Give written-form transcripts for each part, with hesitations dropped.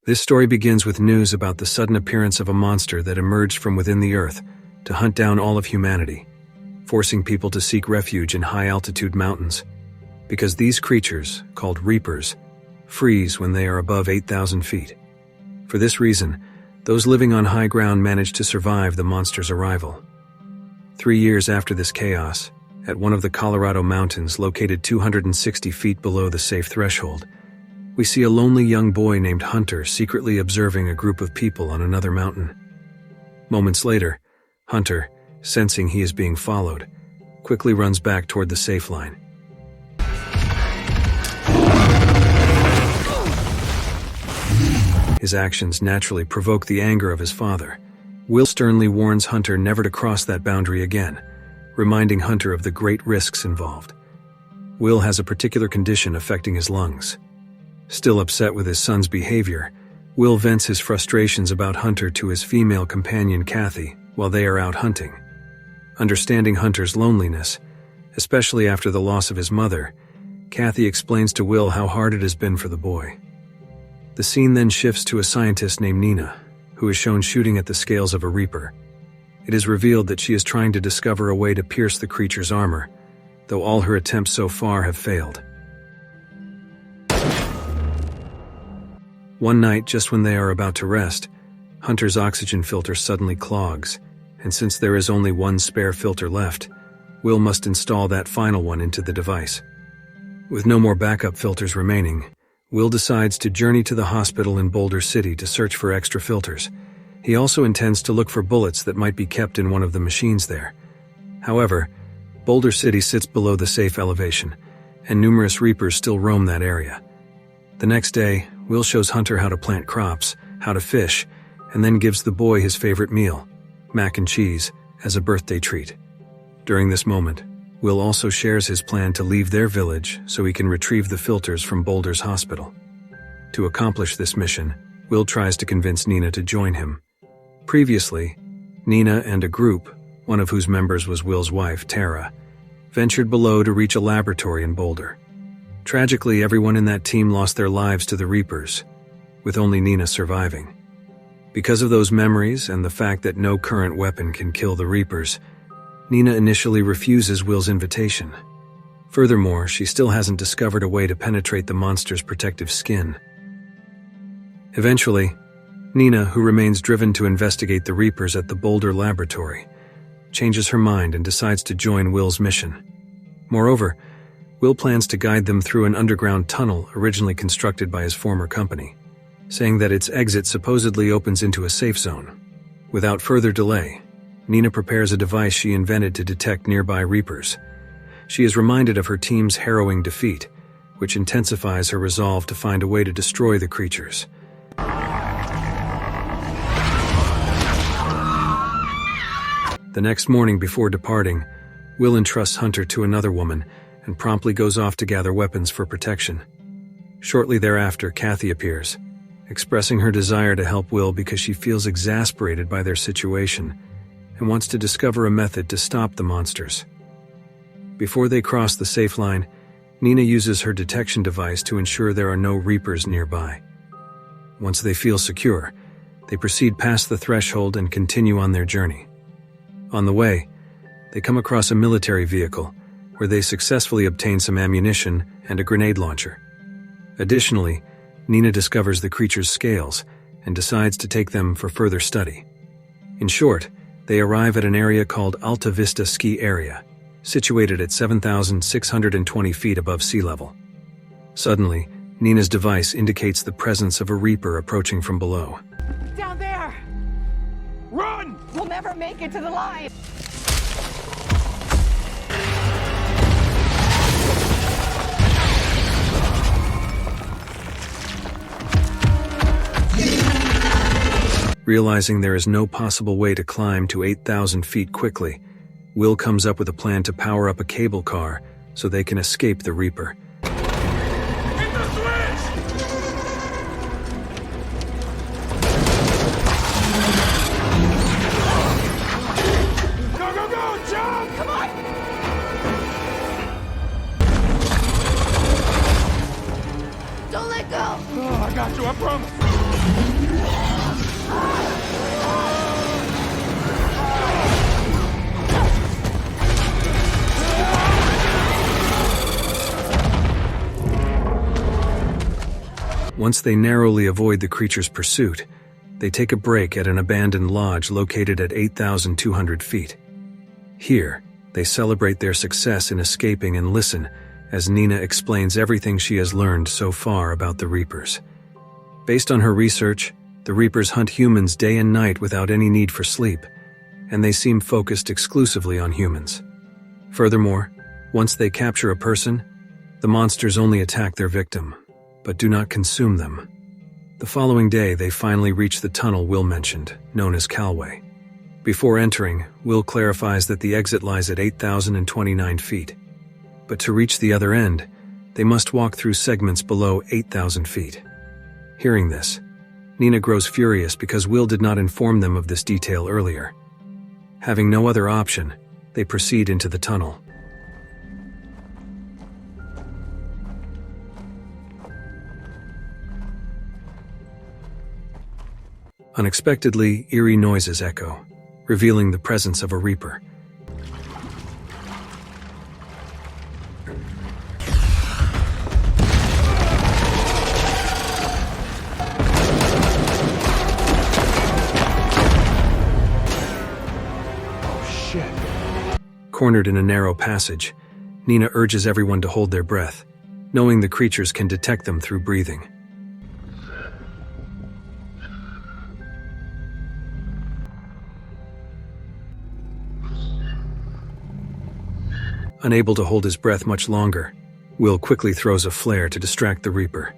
This story begins with news about the sudden appearance of a monster that emerged from within the earth to hunt down all of humanity, forcing people to seek refuge in high-altitude mountains, because these creatures, called reapers, freeze when they are above 8,000 feet. For this reason, those living on high ground manage to survive the monster's arrival. 3 years after this chaos, at one of the Colorado mountains located 260 feet below the safe threshold, we see a lonely young boy named Hunter secretly observing a group of people on another mountain. Moments later, Hunter, sensing he is being followed, quickly runs back toward the safe line. His actions naturally provoke the anger of his father. Will sternly warns Hunter never to cross that boundary again, reminding Hunter of the great risks involved. Will has a particular condition affecting his lungs. Still upset with his son's behavior, Will vents his frustrations about Hunter to his female companion Kathy while they are out hunting. Understanding Hunter's loneliness, especially after the loss of his mother, Kathy explains to Will how hard it has been for the boy. The scene then shifts to a scientist named Nina, who is shown shooting at the scales of a reaper. It is revealed that she is trying to discover a way to pierce the creature's armor, though all her attempts so far have failed. One night, just when they are about to rest, Hunter's oxygen filter suddenly clogs, and since there is only one spare filter left, Will must install that final one into the device. With no more backup filters remaining, Will decides to journey to the hospital in Boulder City to search for extra filters. He also intends to look for bullets that might be kept in one of the machines there. However, Boulder City sits below the safe elevation, and numerous reapers still roam that area. The next day, Will shows Hunter how to plant crops, how to fish, and then gives the boy his favorite meal, mac and cheese, as a birthday treat. During this moment, Will also shares his plan to leave their village so he can retrieve the filters from Boulder's hospital. To accomplish this mission, Will tries to convince Nina to join him. Previously, Nina and a group, one of whose members was Will's wife, Tara, ventured below to reach a laboratory in Boulder. Tragically, everyone in that team lost their lives to the Reapers, with only Nina surviving. Because of those memories and the fact that no current weapon can kill the Reapers, Nina initially refuses Will's invitation. Furthermore, she still hasn't discovered a way to penetrate the monster's protective skin. Eventually, Nina, who remains driven to investigate the Reapers at the Boulder laboratory, changes her mind and decides to join Will's mission. Moreover, Will plans to guide them through an underground tunnel originally constructed by his former company, saying that its exit supposedly opens into a safe zone. Without further delay, Nina prepares a device she invented to detect nearby Reapers. She is reminded of her team's harrowing defeat, which intensifies her resolve to find a way to destroy the creatures. The next morning before departing, Will entrusts Hunter to another woman and promptly goes off to gather weapons for protection. Shortly thereafter, Kathy appears, expressing her desire to help Will because she feels exasperated by their situation and wants to discover a method to stop the monsters. Before they cross the safe line, Nina uses her detection device to ensure there are no Reapers nearby. Once they feel secure, they proceed past the threshold and continue on their journey. On the way, they come across a military vehicle where they successfully obtain some ammunition and a grenade launcher. Additionally, Nina discovers the creature's scales and decides to take them for further study. In short, they arrive at an area called Alta Vista Ski Area, situated at 7,620 feet above sea level. Suddenly, Nina's device indicates the presence of a Reaper approaching from below. Down there! Run! We'll never make it to the line! Realizing there is no possible way to climb to 8,000 feet quickly, Will comes up with a plan to power up a cable car so they can escape the Reaper. Hit the switch! Go, go, go! Jump! Come on! Don't let go! Oh, I got you, I promise! Once they narrowly avoid the creature's pursuit, they take a break at an abandoned lodge located at 8,200 feet. Here, they celebrate their success in escaping and listen as Nina explains everything she has learned so far about the Reapers. Based on her research, the Reapers hunt humans day and night without any need for sleep, and they seem focused exclusively on humans. Furthermore, once they capture a person, the monsters only attack their victim, but do not consume them. The following day, they finally reach the tunnel Will mentioned, known as Calway. Before entering, Will clarifies that the exit lies at 8,029 feet. But to reach the other end, they must walk through segments below 8,000 feet. Hearing this, Nina grows furious because Will did not inform them of this detail earlier. Having no other option, they proceed into the tunnel. Unexpectedly, eerie noises echo, revealing the presence of a Reaper. Cornered in a narrow passage, Nina urges everyone to hold their breath, knowing the creatures can detect them through breathing. Unable to hold his breath much longer, Will quickly throws a flare to distract the Reaper.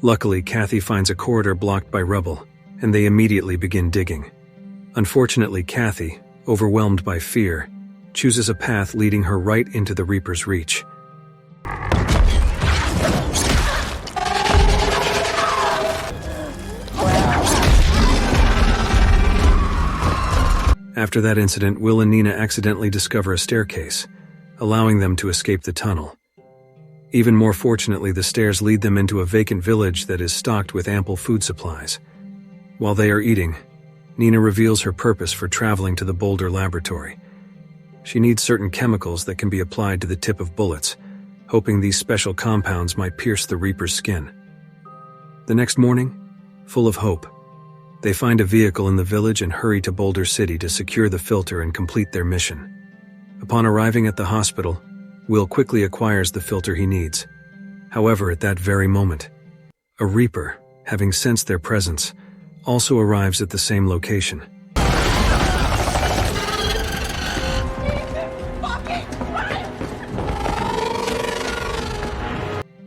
Luckily, Kathy finds a corridor blocked by rubble, and they immediately begin digging. Unfortunately, Kathy, overwhelmed by fear, chooses a path leading her right into the Reaper's reach. After that incident, Will and Nina accidentally discover a staircase, allowing them to escape the tunnel. Even more fortunately, the stairs lead them into a vacant village that is stocked with ample food supplies. While they are eating, Nina reveals her purpose for traveling to the Boulder laboratory. She needs certain chemicals that can be applied to the tip of bullets, hoping these special compounds might pierce the Reaper's skin. The next morning, full of hope, they find a vehicle in the village and hurry to Boulder City to secure the filter and complete their mission. Upon arriving at the hospital, Will quickly acquires the filter he needs. However, at that very moment, a Reaper, having sensed their presence, also arrives at the same location.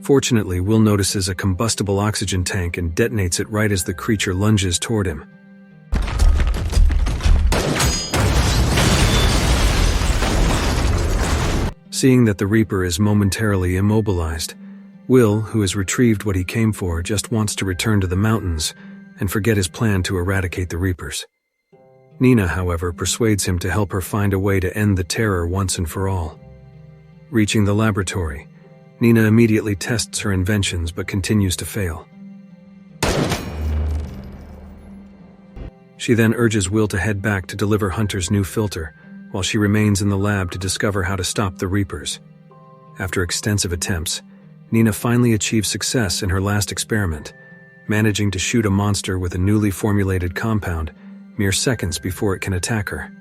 Fortunately, Will notices a combustible oxygen tank and detonates it right as the creature lunges toward him. Seeing that the Reaper is momentarily immobilized, Will, who has retrieved what he came for, just wants to return to the mountains and forget his plan to eradicate the Reapers. Nina, however, persuades him to help her find a way to end the terror once and for all. Reaching the laboratory, Nina immediately tests her inventions but continues to fail. She then urges Will to head back to deliver Hunter's new filter, while she remains in the lab to discover how to stop the Reapers. After extensive attempts, Nina finally achieves success in her last experiment, managing to shoot a monster with a newly formulated compound mere seconds before it can attack her.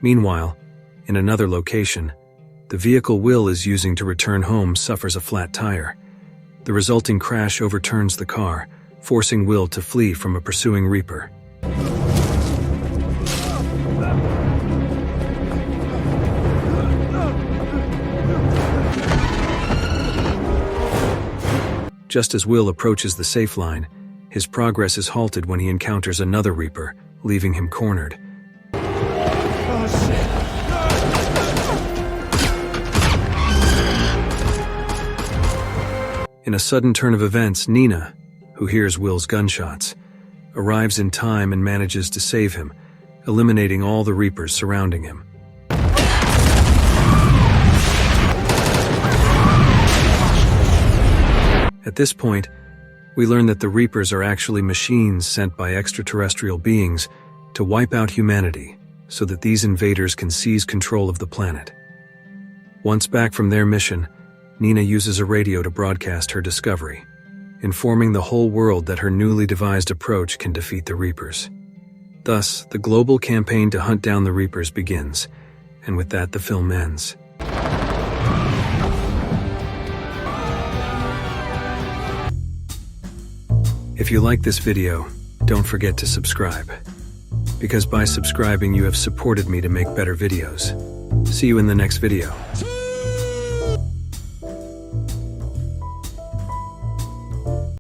Meanwhile, in another location, the vehicle Will is using to return home suffers a flat tire. The resulting crash overturns the car, forcing Will to flee from a pursuing Reaper. Just as Will approaches the safe line, his progress is halted when he encounters another Reaper, leaving him cornered. In a sudden turn of events, Nina, who hears Will's gunshots, arrives in time and manages to save him, eliminating all the Reapers surrounding him. At this point, we learn that the Reapers are actually machines sent by extraterrestrial beings to wipe out humanity so that these invaders can seize control of the planet. Once back from their mission, Nina uses a radio to broadcast her discovery. informing the whole world that her newly devised approach can defeat the Reapers. Thus, the global campaign to hunt down the Reapers begins, and with that the film ends. If you like this video, don't forget to subscribe. Because by subscribing you have supported me to make better videos. See you in the next video.